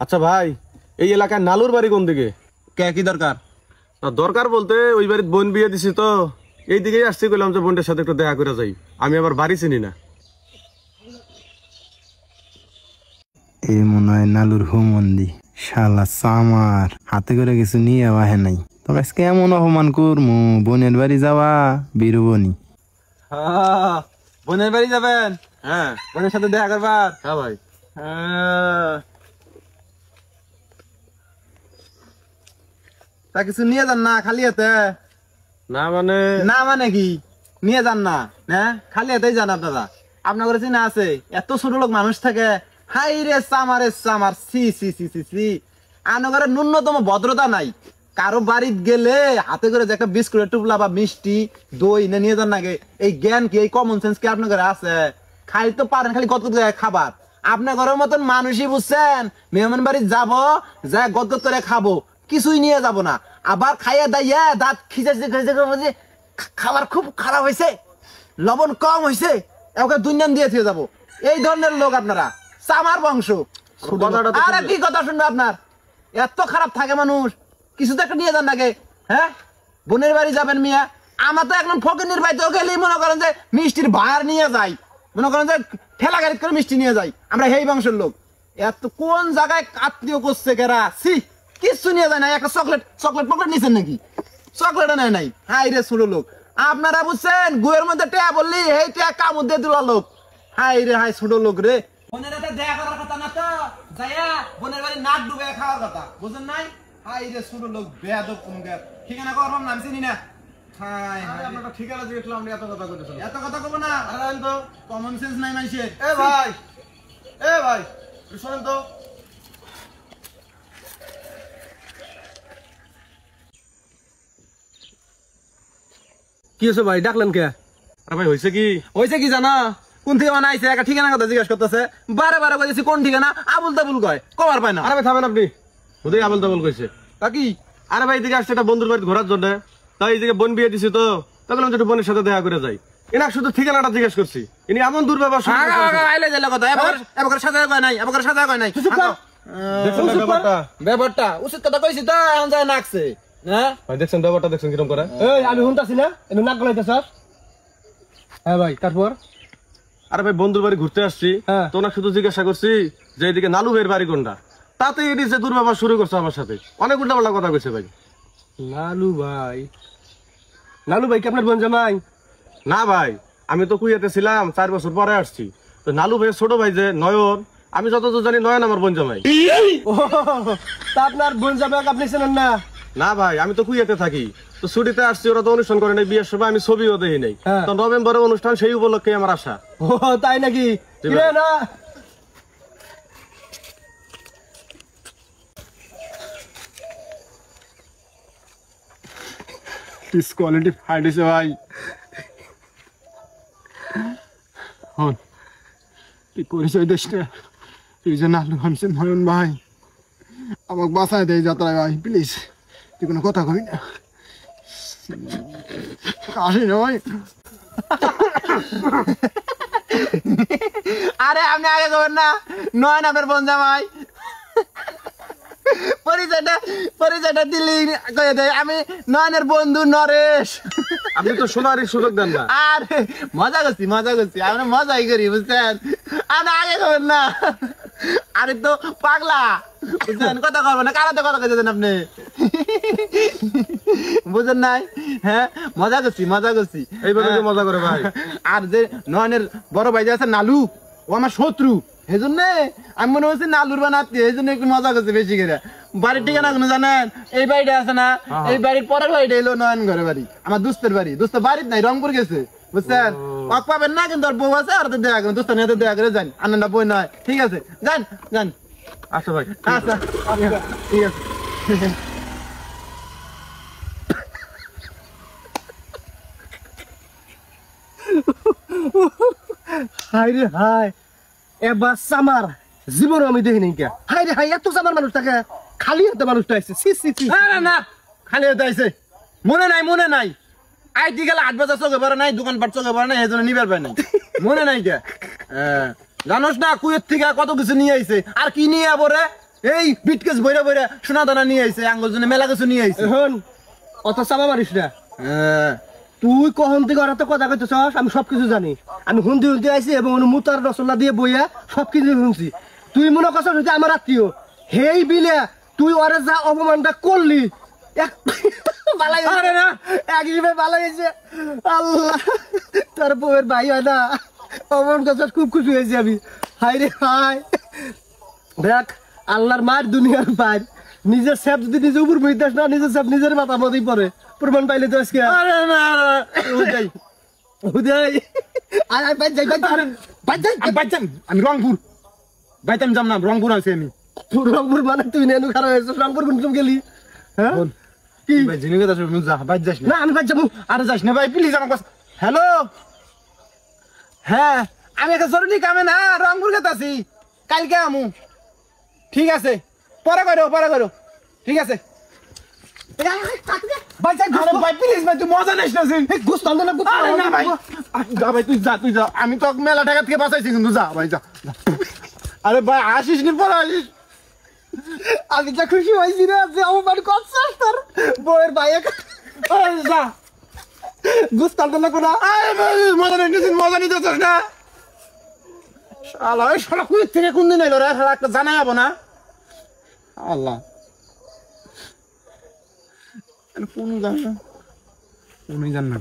আচ্ছা ভাই, এই এলাকায় নালুর বাড়ি কোন দিকে? কে কি দরকার? দরকার বলতে ওই বাড়ির বোন বিয়ে দিছি তো এই দিকেই আসছি, কইলাম যে বোনটার সাথে একটু দেখা করে যাই। আমি আবার বাড়ি চিনি না। এই মনে হয় নালুর হুমন্দি শালা সামার হাতে করে কিছু নিয়ে আহে নাই। তো আজকে এমন অপমান করমু, বোনের বাড়ি যাওয়া বীরবনি। বোনের বাড়ি যাবেন? হ্যাঁ বোনের সাথে দেখা করবার? হ্যাঁ ভাই। তা কিছু নিয়ে যান না খালি হাতে? না মানে? না মানে কি নিয়ে যান না? হ্যাঁ খালি হাতেই যান আপনারা? আপনার কাছে চিনা আছে এত ছোট লোক মানুষ থাকে? হাই রে সামারে সামার, সি সি সি সি সি। আনগরে ন্যূনতম ভদ্রতা নাই। কারো বাড়িত গেলে হাতে করে যে একটা বিস্কুটের টুপলা বা মিষ্টি দই না নিয়ে যান নাকি? এই জ্ঞান কি, এই কমন সেন্স কি আপনার ঘরে আছে? খাই তো পারেন খালি গদ গদ খাবার। আপনার ঘরের মতন মানুষই বুঝছেন, মেহমান বাড়ি যাবো যা গদ গদ করে খাবো, কিছুই নিয়ে যাব না। আবার খাইয়া দাইয়া দাঁত খিচে খাবার খুব খারাপ হয়েছে, লবণ কম হয়েছে, ওকে দুনিয়াম দিয়ে থিয়ে যাবো। এই ধরনের লোক আপনারা, সামার বংশ। আরে কি কথা শুনবে আপনার? এত খারাপ থাকে মানুষ, কিছু তো একটা নিয়ে যান নাকি? হ্যাঁ বোনের বাড়ি যাবেন মিয়া, আমার তো একদম ফকিনির বাড়িতে গেলেই মনে করেন যে মিষ্টির ভার নিয়ে যাই, মনে করেন যে ঠেলা গাড়ি করে মিষ্টি নিয়ে যাই। আমরা এই বংশের লোক। এত কোন জায়গায় আত্মীয় করছে কেরা, সি কিছু নিয়ে যায় না। একটা চকলেট পকলেট নিছেন নাকি? চকলেট নেয় নাই। হাই রে ছোট লোক আপনারা, বুঝছেন গুয়ের মধ্যে টেয়া বললি এই টেয়া কামড় দিয়ে দিলা লোক। হাই রে হাই ছোট লোক রে। বোনের হাতে দেখা করার কথা না তো, যাইয়া বোনের বাড়ি নাক ডুবে খাওয়ার কথা, বুঝেন নাই? হাই রে ছোট লোক বেয়াদব কুমগার। ঠিকানা করলাম না, আমি চিনি না। হাই হাই আপনারা ঠিকানা জিজ্ঞেস আপনি এত কথা কইতেছেন? এত কথা কব না, আরে তো কমন সেন্স নাই মানুষের। এ ভাই শোনেন তো। কি হয়েছে ভাই, ডাকলেন কে? আরে ভাই হয়েছে কি জানা? কোন থেকে বানাইছে একটা ঠিকানা কথা জিজ্ঞাসা করতেছে, বারে বারে কইছি কোন ঠিকানা, আবুল তাবুল কয়, কবার পায় না। আরে ভাই থামেন আপনি, ওদের আবল তাবল কইছে কাকি? আরে ভাই এদিকে আসছে একটা বন্ধুর বাড়ি ঘোরার জন্য, তাই এইদিকে বোন বিয়ে দিছি তো তখন একটু বোনের সাথে দেখা করে যাই। এনা শুধু ঠিকানাটা জিজ্ঞেস করছি, ইনি এমন দুর্ব্যবহার শুরু করেছে। আইলে যাইলে কথা এবার সাজা কয় নাই, এবার সাজা কয় নাই। ব্যাপারটা উচিত কথা কইছি তো, এখন যায় নাকছে। হ্যাঁ ভাই দেখছেন ব্যাপারটা, দেখছেন কিরকম করে? এই আমি শুনতাছি না, এনে নাক গলাইতেছ? হ্যাঁ ভাই, তারপর? আরে ভাই বন্ধুর বাড়ি ঘুরতে আসছি, হ্যাঁ। তো না শুধু জিজ্ঞাসা করছি যে এদিকে নালু ভাইয়ের বাড়ি কোনটা, তাতে এটি যে দুর্ব্যবহার শুরু করছে আমার সাথে, অনেক উল্টাপাল্টা কথা কইছে ভাই। লালু ভাই কি আপনার বোন জামাই? না ভাই, আমি তো কুইয়াতে ছিলাম, 4 বছর পরে আসছি। তো নালু ভাইয়ের ছোট ভাই যে নয়ন, আমি যতদূর জানি নয়ন আমার বোন জামাই। ও, তা আপনার বোন জামাই আপনি চেনেন না? না ভাই, আমি তো কুইয়াতে থাকি, তো ছুটিতে আসছি, ওরা তো অনুষ্ঠান করে নাই, বিয়ের সময় আমি ছবিও দেখি নাই। হ্যাঁ। তো নভেম্বরের অনুষ্ঠান, সেই উপলক্ষে আমার আশা। ও তাই নাকি? জি ভাই। না কোয়ালিটি ফাইট হয়েছে ভাই। হন তুই পরিচয় দিস না, তুই যে নালু হামছেন নয়ন ভাই, আমাকে বাঁচায় দেয় যাত্রায় ভাই, প্লিজ তুই কোনো কথা কবি না, আসি না ভাই। আরে আপনি আগে করবেন না, নয়ন আপনার বোন জামাই। পরিচয়টা দিলি কয়ে দেয় আমি নয়নের বন্ধু নরেশ। আপনি তো শোনারই সুযোগ দেন না। আরে মজা করছি আমরা মজাই করি, বুঝছেন? আপনি আগে করবেন না, আরে তো পাগলা, বুঝছেন? কথা করবেন না, কারাতে কথা কইতেছেন আপনি, বুঝেন নাই? হ্যাঁ মজা করছি এইভাবে তো মজা করে ভাই। আর যে নয়নের বড় ভাই যে আছে নালু, ও আমার শত্রু, এই জন্য আমি মনে হচ্ছে নালুর বানাতে, এই জন্য একটু মজা করছে বেশি করে। বাড়ির ঠিকানা কোনো জানেন? এই বাড়িটা আছে না, এই বাড়ির পরের বাড়িটা এলো নয়ন ঘরের বাড়ি, আমার দুস্তের বাড়ি। দুস্ত বাড়িতে নাই, রংপুর গেছে, বুঝছেন? অক পাবেন না, কিন্তু ওর বউ আছে, আর দেখা করেন, দুস্ত নিয়ে দেখা করে যান, আনন্দা বই নয়, ঠিক আছে? যান। আচ্ছা ভাই, আচ্ছা ঠিক আছে। হাই রে হাই, এবার সামার জীবন আমি দেখিনি কে। হাই রে হাই, এত সামার মানুষ থাকে, খালি হাতে মানুষটা আছে। না খালি হতে আইছে, মনে নাই আইটি গেলে 8 বাজার চোখে পড়ে নাই, দোকানপাট চোখে পড়ে নাই, এই জন্য নিবার পায় নাই, মনে নাই কে? জানোস না কুয়েত থেকে কত কিছু নিয়ে আইছে, আর কি নিয়ে আবরে এই বিটকেস বইরা বইরা সোনা দানা নিয়ে আইছে আঙ্গুল জন্য মেলা কিছু নিয়ে আইছে এখন অত চাপা মারিস না হ্যাঁ তুই কখন থেকে ওরা তো কথা কইতেছস আমি সবকিছু জানি আমি হুন্দি হুন্দি আইছি এবং মুতার রসগোল্লা দিয়ে বইয়া সবকিছু শুনছি তুই মনে করছস যে আমার আত্মীয় হেই বিলে তুই ওরে যা অপমানটা করলি এক বালাই আরে না এক হিসেবে ভালো হয়েছে আল্লাহ তোর বউয়ের ভাই হয় না অপমান করছস খুব খুশি হয়েছি আমি হাই রে হাই দেখ আল্লাহর মার দুনিয়ার পার নিজের সেপ যদি নিজে উপর বইতাস না নিজের সেপ নিজের মাথা মতোই পড়ে প্রমাণ পাইলে তো আজকে আরে না উদয় উদয় আয় আয় বাই যাই আমি রংপুর বাইতাম যাম না রংপুর আছি আমি রংপুর মানে তুই নেনু খারাপ হয়েছে রংপুর কোন সময় গেলি হ্যাঁ কি ভাই জিনি কথা শুন যা বাইত যাস না না আমি বাই যাবো আরে যাস না ভাই প্লিজ আমার কাছে হ্যালো হ্যাঁ আমি একটা জরুরি কামে না রংপুর গেতে আছি কালকে আমু ঠিক আছে পরে করো ঠিক আছে ভাই যাই ভাই প্লিজ ভাই তুই মজা নিস না ঘুষ টানতে না আরে না ভাই যা ভাই তুই যা আমি তো মেলা টাকা থেকে বাঁচাইছি কিন্তু যা ভাই যা আরে ভাই আসিস নি পরে আসিস আমি যা খুশি হয়েছি না যে অপমান করছিস তোর বউয়ের ভাইয়ে যা ঘুষ টানতে না কোনো আরে ভাই মজা নিতে চাস না শালা এই শালা কুই থেকে কোন দিন এলো রে শালা একটা জানা যাবো না আল্লাহ কোন জানা কোন জানা